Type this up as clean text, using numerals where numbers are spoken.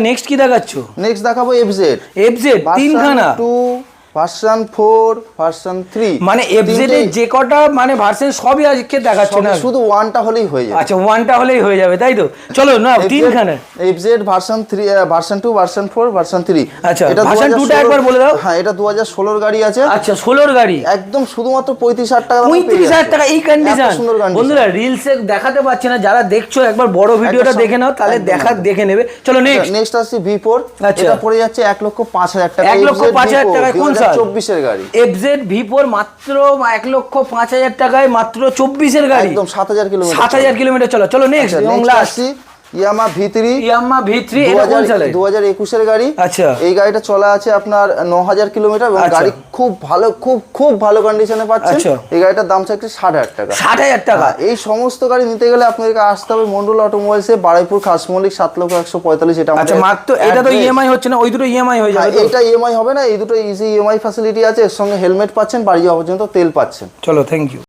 Next কি দেখাচ্ছ? Next দেখাবো এফজেড। এফজেড তিনখানা, 2 ভার্সন 4 ভার্সন 3, মানে এফজেড এর যে কটা মানে ভার্সন সবই আজকে দেখাচ্ছ না, শুধু ওয়ানটা হলেই হয়ে যাবে। আচ্ছা ওয়ানটা হলেই হয়ে যাবে তাই তো। চলো না তিনখানা FZ version 3, version 2, version 4, version 3। আচ্ছা ভার্সন 2টা একবার বলে দাও। হ্যাঁ এটা 2016 গাড়ি আছে। আচ্ছা 16 গাড়ি একদম শুধুমাত্র 35,000 টাকা, 35,000 টাকা এই কন্ডিশন। বন্ধুরা রিলসে দেখাতে পাচ্ছে না, যারা দেখছো একবার বড় ভিডিওটা দেখে নাও, তাহলে দেখে নেবে। চলো নেক্সট আসছে V4। আচ্ছা এটা পড়ে যাচ্ছে 1,05,000 টাকা। 1,05,000 টাকায় কোন সাল? 24 এর গাড়ি। এফজেড V4 মাত্র 1,05,000 টাকায়, মাত্র 24 এর গাড়ি, একদম 7,000 কিলোমিটার। 7,000 কিলোমিটার। চলো নেক্সট আসছি ইয়ামাহা V3। ইয়ামাহা V3 এটা কোন সালে? 2021 এর গাড়ি। আচ্ছা এই গাড়িটা চলা আছে আপনার 9,000 কিলোমিটার এবং গাড়ি খুব ভালো, খুব ভালো কন্ডিশনে পাচ্ছেন। এই গাড়িটার দাম চাইছে 60,000 টাকা। 60,000 টাকা। এই সমস্ত গাড়ি নিতে গেলে আপনাদেরকে আসতে হবে মন্ডল অটোমোবাইলসে, বারুইপুর খাসমল্লিক, 7,145। এটা আচ্ছা মাত্র এটা তো ইএমআই হচ্ছে না, ওই দুটো ইএমআই হয়ে যাবে। এটা ইএমআই হবে না, এই দুটো ইজি ইএমআই ফ্যাসিলিটি আছে, এর সঙ্গে হেলমেট পাচ্ছেন, বাড়ি যাওয়া পর্যন্ত তেল পাচ্ছেন। চলো থ্যাংক ইউ।